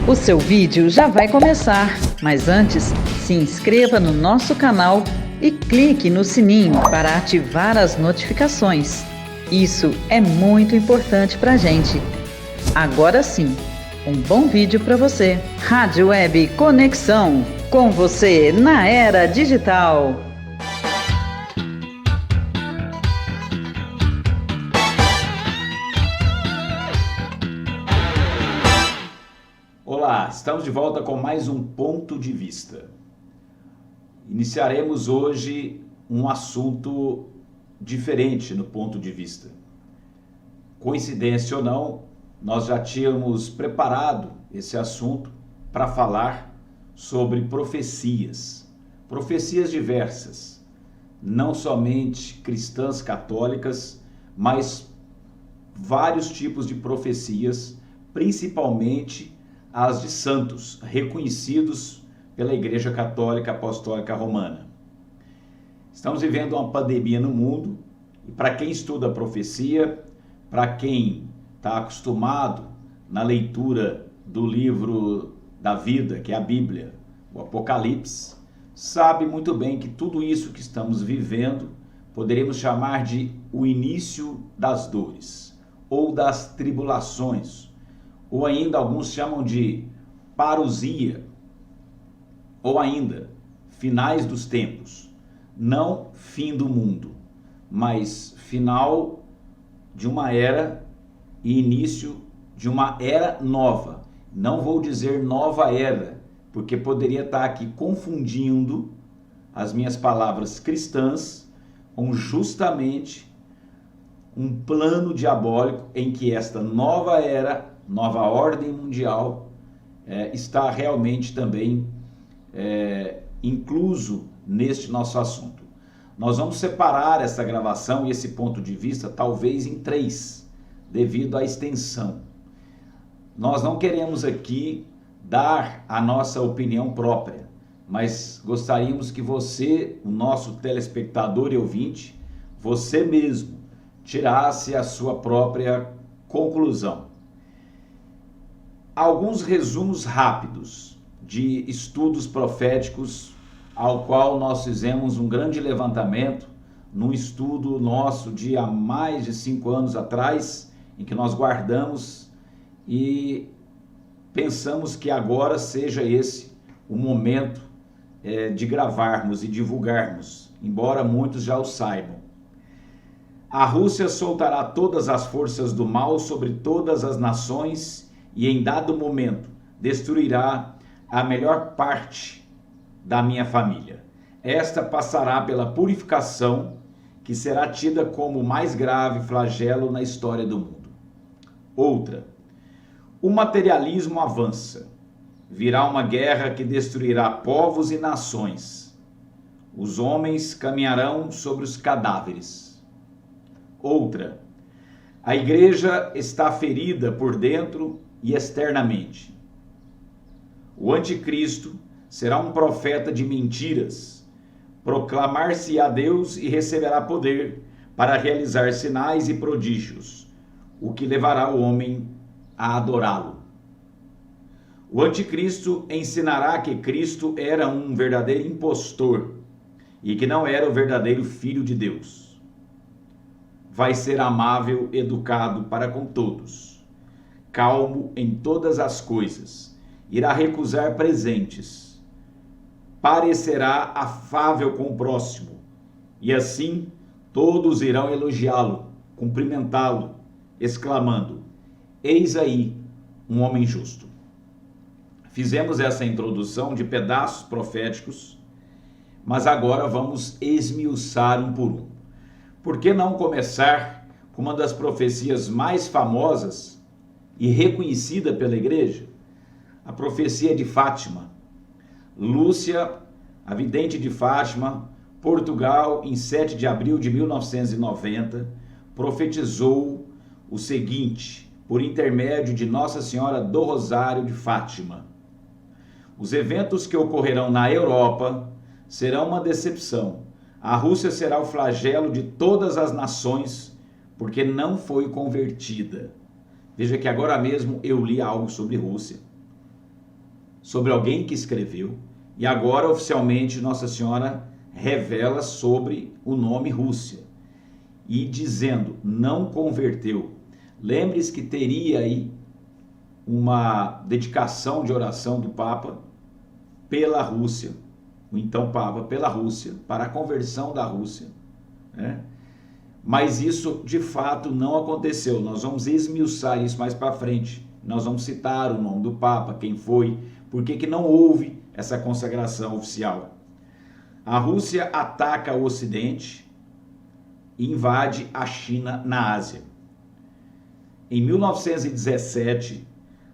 O seu vídeo já vai começar, mas antes, se inscreva no nosso canal e clique no sininho para ativar as notificações. Isso é muito importante para a gente. Agora sim, um bom vídeo para você. Rádio Web Conexão, com você na era digital. Olá, estamos de volta com mais um ponto de vista. Iniciaremos hoje um assunto diferente no ponto de vista. Coincidência ou não, nós já tínhamos preparado esse assunto para falar sobre profecias. Profecias diversas, não somente cristãs católicas, mas vários tipos de profecias, principalmente as de santos, reconhecidos pela Igreja Católica Apostólica Romana. Estamos vivendo uma pandemia no mundo, e para quem estuda a profecia, para quem está acostumado na leitura do livro da vida, que é a Bíblia, o Apocalipse, sabe muito bem que tudo isso que estamos vivendo poderíamos chamar de o início das dores, ou das tribulações, ou ainda alguns chamam de parousia, ou ainda finais dos tempos. Não fim do mundo, mas final de uma era e início de uma era nova. Não vou dizer nova era, porque poderia estar aqui confundindo as minhas palavras cristãs com justamente um plano diabólico em que esta nova era, nova ordem mundial, está realmente também incluso neste nosso assunto. Nós vamos separar essa gravação e esse ponto de vista talvez em 3, devido à extensão. Nós não queremos aqui dar a nossa opinião própria, mas gostaríamos que você, o nosso telespectador e ouvinte, você mesmo, tirasse a sua própria conclusão. Alguns resumos rápidos de estudos proféticos ao qual nós fizemos um grande levantamento num estudo nosso de há mais de 5 anos atrás, em que nós guardamos e pensamos que agora seja esse o momento de gravarmos e divulgarmos, embora muitos já o saibam. A Rússia soltará todas as forças do mal sobre todas as nações e em dado momento destruirá a melhor parte da minha família. Esta passará pela purificação, que será tida como o mais grave flagelo na história do mundo. Outra, o materialismo avança. Virá uma guerra que destruirá povos e nações. Os homens caminharão sobre os cadáveres. Outra, a igreja está ferida por dentro e externamente. O anticristo será um profeta de mentiras, proclamar-se-á Deus e receberá poder para realizar sinais e prodígios, o que levará o homem a adorá-lo. O anticristo ensinará que Cristo era um verdadeiro impostor e que não era o verdadeiro Filho de Deus. Vai ser amável, educado para com todos, calmo em todas as coisas, irá recusar presentes, parecerá afável com o próximo, e assim todos irão elogiá-lo, cumprimentá-lo, exclamando: eis aí um homem justo. Fizemos essa introdução de pedaços proféticos, mas agora vamos esmiuçar um por um. Por que não começar com uma das profecias mais famosas e reconhecida pela igreja? A profecia de Fátima. Lúcia, a vidente de Fátima, Portugal, em 7 de abril de 1990, profetizou o seguinte, por intermédio de Nossa Senhora do Rosário de Fátima: os eventos que ocorrerão na Europa serão uma decepção. A Rússia será o flagelo de todas as nações, porque não foi convertida. Veja que agora mesmo eu li algo sobre Rússia. sobre alguém que escreveu, e agora oficialmente Nossa Senhora revela sobre o nome Rússia, e dizendo, não converteu. Lembre-se que teria aí uma dedicação de oração do Papa pela Rússia, o então Papa pela Rússia, para a conversão da Rússia, né? Mas isso de fato não aconteceu. Nós vamos esmiuçar isso mais para frente. Nós vamos citar o nome do Papa, quem foi, por que não houve essa consagração oficial. A Rússia ataca o Ocidente e invade a China na Ásia. Em 1917,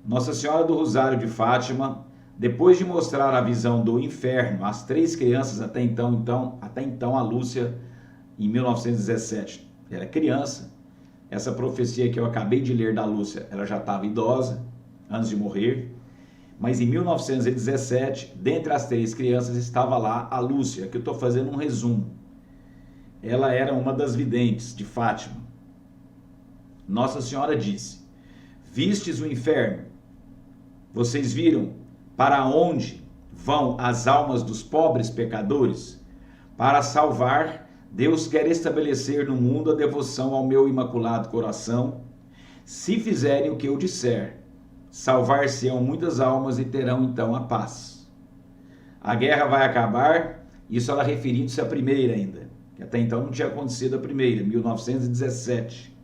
Nossa Senhora do Rosário de Fátima, depois de mostrar a visão do inferno às 3 crianças até então a Lúcia, em 1917, era criança. Essa profecia que eu acabei de ler da Lúcia, ela já estava idosa, antes de morrer. Mas em 1917, dentre as 3 crianças, estava lá a Lúcia, que eu estou fazendo um resumo. Ela era uma das videntes de Fátima. Nossa Senhora disse, vistes o inferno? Vocês viram para onde vão as almas dos pobres pecadores? Para salvar, Deus quer estabelecer no mundo a devoção ao meu imaculado coração. Se fizerem o que eu disser, salvar-se-ão muitas almas e terão então a paz. A guerra vai acabar, isso ela referindo-se à primeira ainda, que até então não tinha acontecido a primeira, 1917.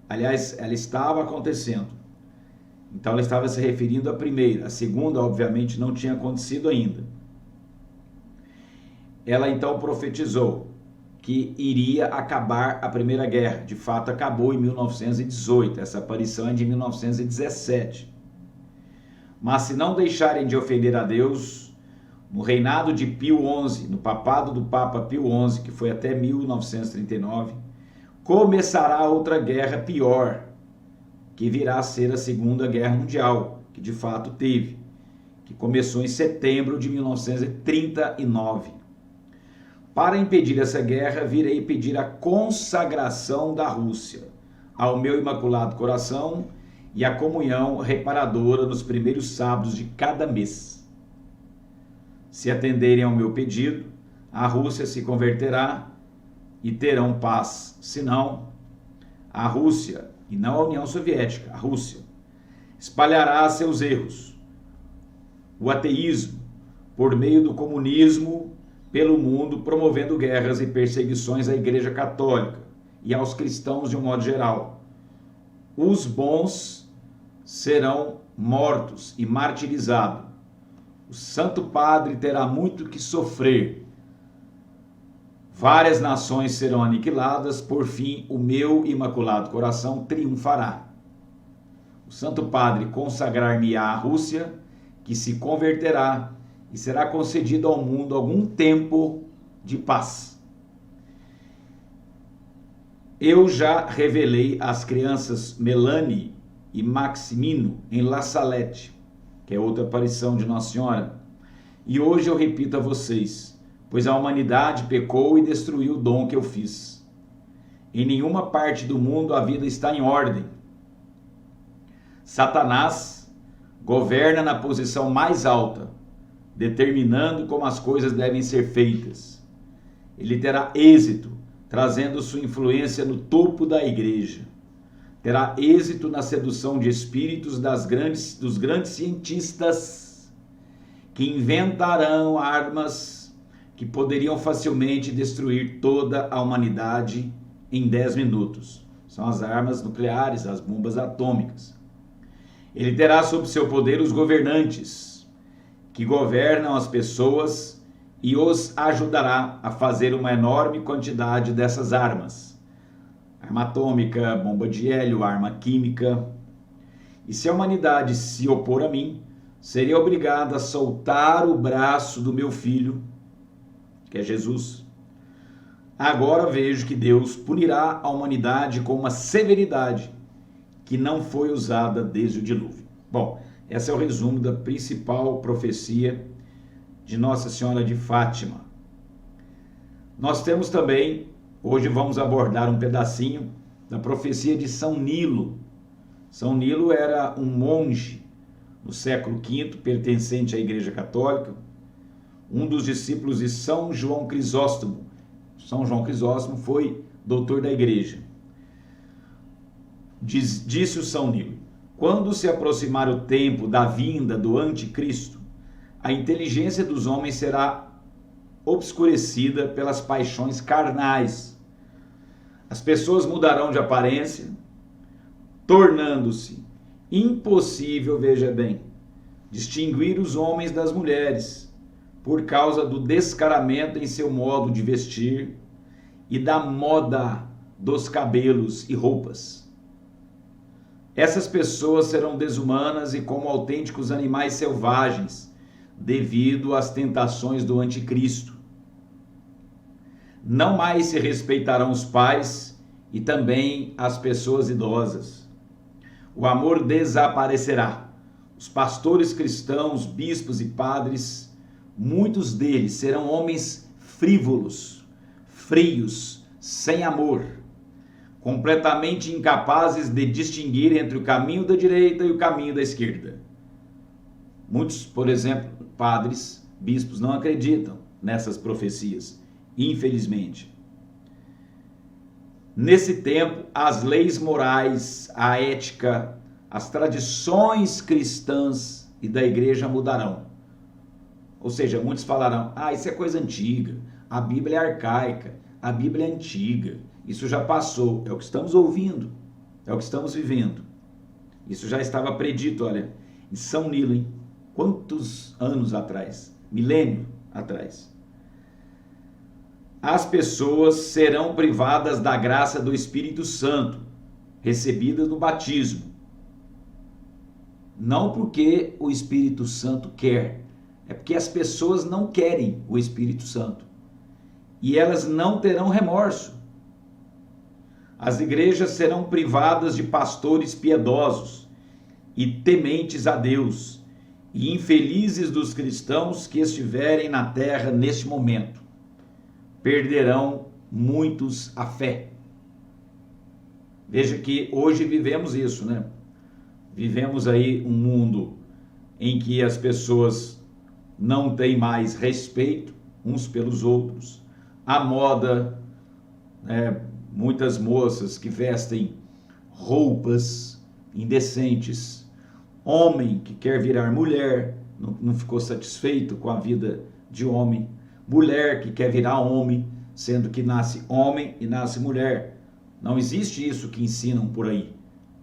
Aliás, ela estava acontecendo. Então ela estava se referindo à primeira. A segunda, obviamente, não tinha acontecido ainda. Ela então profetizou que iria acabar a Primeira Guerra. De fato, acabou em 1918. Essa aparição é de 1917. Mas se não deixarem de ofender a Deus, no reinado de Pio XI, no papado do Papa Pio XI, que foi até 1939, começará outra guerra pior, que virá a ser a Segunda Guerra Mundial, que de fato teve, que começou em setembro de 1939. Para impedir essa guerra, virei pedir a consagração da Rússia ao meu Imaculado Coração e a comunhão reparadora nos primeiros sábados de cada mês. Se atenderem ao meu pedido, a Rússia se converterá e terão paz. Senão, a Rússia, e não a União Soviética, a Rússia, espalhará seus erros, o ateísmo, por meio do comunismo, pelo mundo, promovendo guerras e perseguições à Igreja Católica e aos cristãos de um modo geral. Os bons serão mortos e martirizados. O Santo Padre terá muito que sofrer. Várias nações serão aniquiladas, por fim, o meu Imaculado Coração triunfará. O Santo Padre consagrar-me-á à Rússia, que se converterá e será concedido ao mundo algum tempo de paz. Eu já revelei às crianças Melanie e Maximino em La Salette, que é outra aparição de Nossa Senhora, e hoje eu repito a vocês, pois a humanidade pecou e destruiu o dom que eu fiz. Em nenhuma parte do mundo a vida está em ordem. Satanás governa na posição mais alta, determinando como as coisas devem ser feitas. Ele terá êxito, trazendo sua influência no topo da igreja. Terá êxito na sedução de espíritos dos grandes cientistas, que inventarão armas que poderiam facilmente destruir toda a humanidade em 10 minutos. São as armas nucleares, as bombas atômicas. Ele terá sob seu poder os governantes, que governam as pessoas, e os ajudará a fazer uma enorme quantidade dessas armas. Arma atômica, bomba de hélio, arma química. E se a humanidade se opor a mim, seria obrigada a soltar o braço do meu filho, que é Jesus. Agora vejo que Deus punirá a humanidade com uma severidade que não foi usada desde o dilúvio. Bom, esse é o resumo da principal profecia de Nossa Senhora de Fátima. Nós temos também, hoje vamos abordar um pedacinho da profecia de São Nilo. São Nilo era um monge no século V, pertencente à Igreja Católica, um dos discípulos de São João Crisóstomo. São João Crisóstomo foi doutor da Igreja. Disse o São Nilo: quando se aproximar o tempo da vinda do anticristo, a inteligência dos homens será obscurecida pelas paixões carnais. As pessoas mudarão de aparência, tornando-se impossível, veja bem, distinguir os homens das mulheres, por causa do descaramento em seu modo de vestir e da moda dos cabelos e roupas. Essas pessoas serão desumanas e como autênticos animais selvagens, devido às tentações do anticristo. Não mais se respeitarão os pais e também as pessoas idosas. O amor desaparecerá. Os pastores cristãos, bispos e padres, muitos deles serão homens frívolos, frios, sem amor, completamente incapazes de distinguir entre o caminho da direita e o caminho da esquerda. Muitos, por exemplo, padres, bispos, não acreditam nessas profecias, infelizmente. Nesse tempo, as leis morais, a ética, as tradições cristãs e da igreja mudarão. Ou seja, muitos falarão: isso é coisa antiga, a Bíblia é arcaica, a Bíblia é antiga, isso já passou. É o que estamos ouvindo, é o que estamos vivendo. Isso já estava predito, olha, em São Nilo, hein? Quantos anos atrás? Milênio atrás. As pessoas serão privadas da graça do Espírito Santo, recebida no batismo. Não porque o Espírito Santo quer, é porque as pessoas não querem o Espírito Santo. E elas não terão remorso. As igrejas serão privadas de pastores piedosos e tementes a Deus, e infelizes dos cristãos que estiverem na terra neste momento. Perderão muitos a fé. Veja que hoje vivemos isso, né? Vivemos aí um mundo em que as pessoas não têm mais respeito uns pelos outros. A moda, muitas moças que vestem roupas indecentes, homem que quer virar mulher, não ficou satisfeito com a vida de homem, mulher que quer virar homem, sendo que nasce homem e nasce mulher. Não existe isso que ensinam por aí,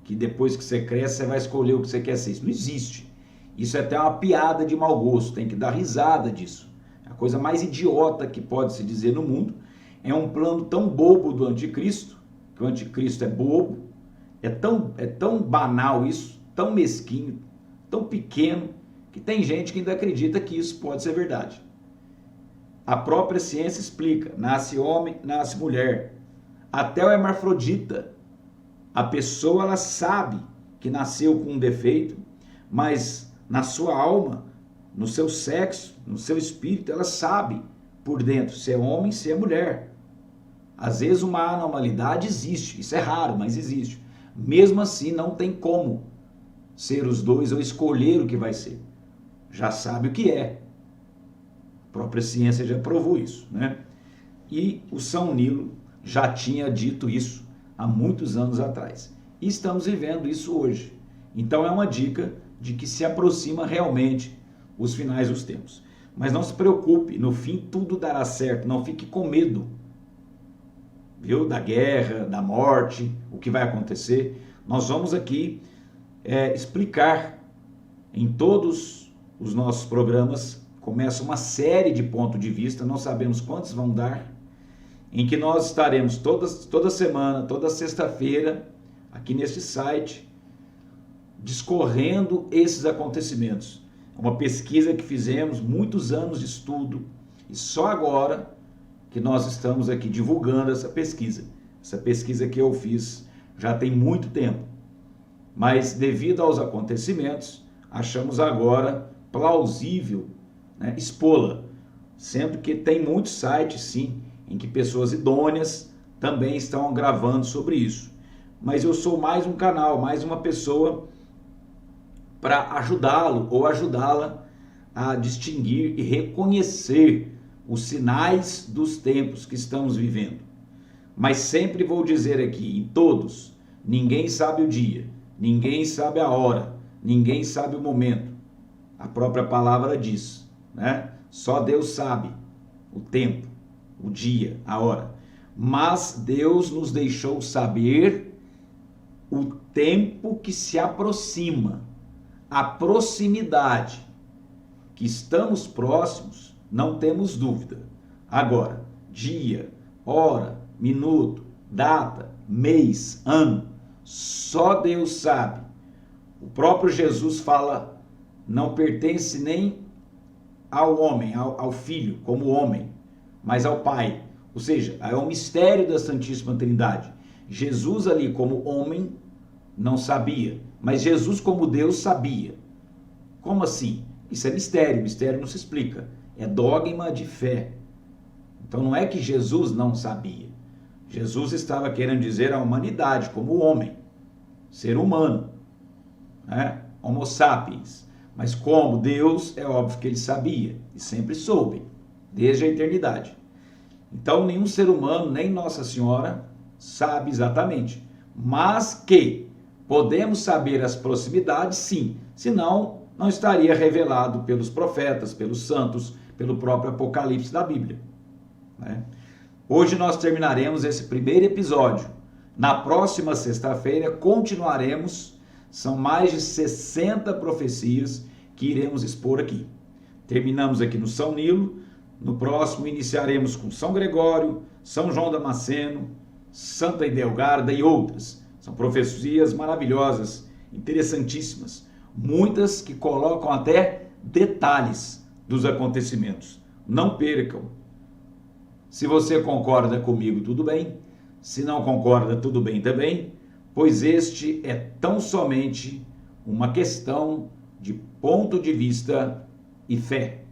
que depois que você cresce você vai escolher o que você quer ser. Isso não existe. Isso é até uma piada de mau gosto, tem que dar risada disso. A coisa mais idiota que pode se dizer no mundo. É um plano tão bobo do anticristo, que o anticristo é bobo, é tão banal isso, tão mesquinho, tão pequeno, que tem gente que ainda acredita que isso pode ser verdade. A própria ciência explica: nasce homem, nasce mulher. Até o hermafrodita, a pessoa ela sabe que nasceu com um defeito, mas na sua alma, no seu sexo, no seu espírito, ela sabe por dentro se é homem, se é mulher. Às vezes uma anormalidade existe, isso é raro, mas existe. Mesmo assim não tem como ser os dois ou escolher o que vai ser. Já sabe o que é. A própria ciência já provou isso, né? E o São Nilo já tinha dito isso há muitos anos atrás. E estamos vivendo isso hoje. Então é uma dica de que se aproxima realmente os finais dos tempos. Mas não se preocupe, no fim tudo dará certo, não fique com medo, viu? Da guerra, da morte, o que vai acontecer. Nós vamos aqui explicar em todos os nossos programas. Começa uma série de pontos de vista, não sabemos quantos vão dar, em que nós estaremos toda semana, toda sexta-feira, aqui neste site, discorrendo esses acontecimentos. Uma pesquisa que fizemos, muitos anos de estudo, e só agora que nós estamos aqui divulgando essa pesquisa. Essa pesquisa que eu fiz já tem muito tempo, mas devido aos acontecimentos, achamos agora plausível, né, expô-la, sendo que tem muitos sites, sim, em que pessoas idôneas também estão gravando sobre isso. Mas eu sou mais um canal, mais uma pessoa para ajudá-lo ou ajudá-la a distinguir e reconhecer os sinais dos tempos que estamos vivendo. Mas sempre vou dizer aqui, em todos, ninguém sabe o dia, ninguém sabe a hora, ninguém sabe o momento. A própria palavra diz, né? Só Deus sabe o tempo, o dia, a hora. Mas Deus nos deixou saber o tempo que se aproxima, a proximidade. Que estamos próximos, não temos dúvida. Agora, dia, hora, minuto, data, mês, ano, só Deus sabe. O próprio Jesus fala, não pertence nem ao homem, ao Filho, como homem, mas ao Pai. Ou seja, é um mistério da Santíssima Trindade. Jesus ali como homem não sabia, mas Jesus como Deus sabia. Como assim? Isso é mistério, mistério não se explica. É dogma de fé. Então não é que Jesus não sabia. Jesus estava querendo dizer a humanidade como homem, ser humano, né? Homo sapiens. Mas como Deus, é óbvio que ele sabia e sempre soube, desde a eternidade. Então nenhum ser humano, nem Nossa Senhora, sabe exatamente. Mas que podemos saber as proximidades, sim. Senão, não estaria revelado pelos profetas, pelos santos, pelo próprio Apocalipse da Bíblia, né? Hoje nós terminaremos esse primeiro episódio. Na próxima sexta-feira continuaremos. São mais de 60 profecias que iremos expor aqui. Terminamos aqui no São Nilo. No próximo iniciaremos com São Gregório, São João Damasceno, Santa Idelgarda e outras. São profecias maravilhosas, interessantíssimas. Muitas que colocam até detalhes dos acontecimentos. Não percam. Se você concorda comigo, tudo bem. Se não concorda, tudo bem também. Pois este é tão somente uma questão de ponto de vista e fé.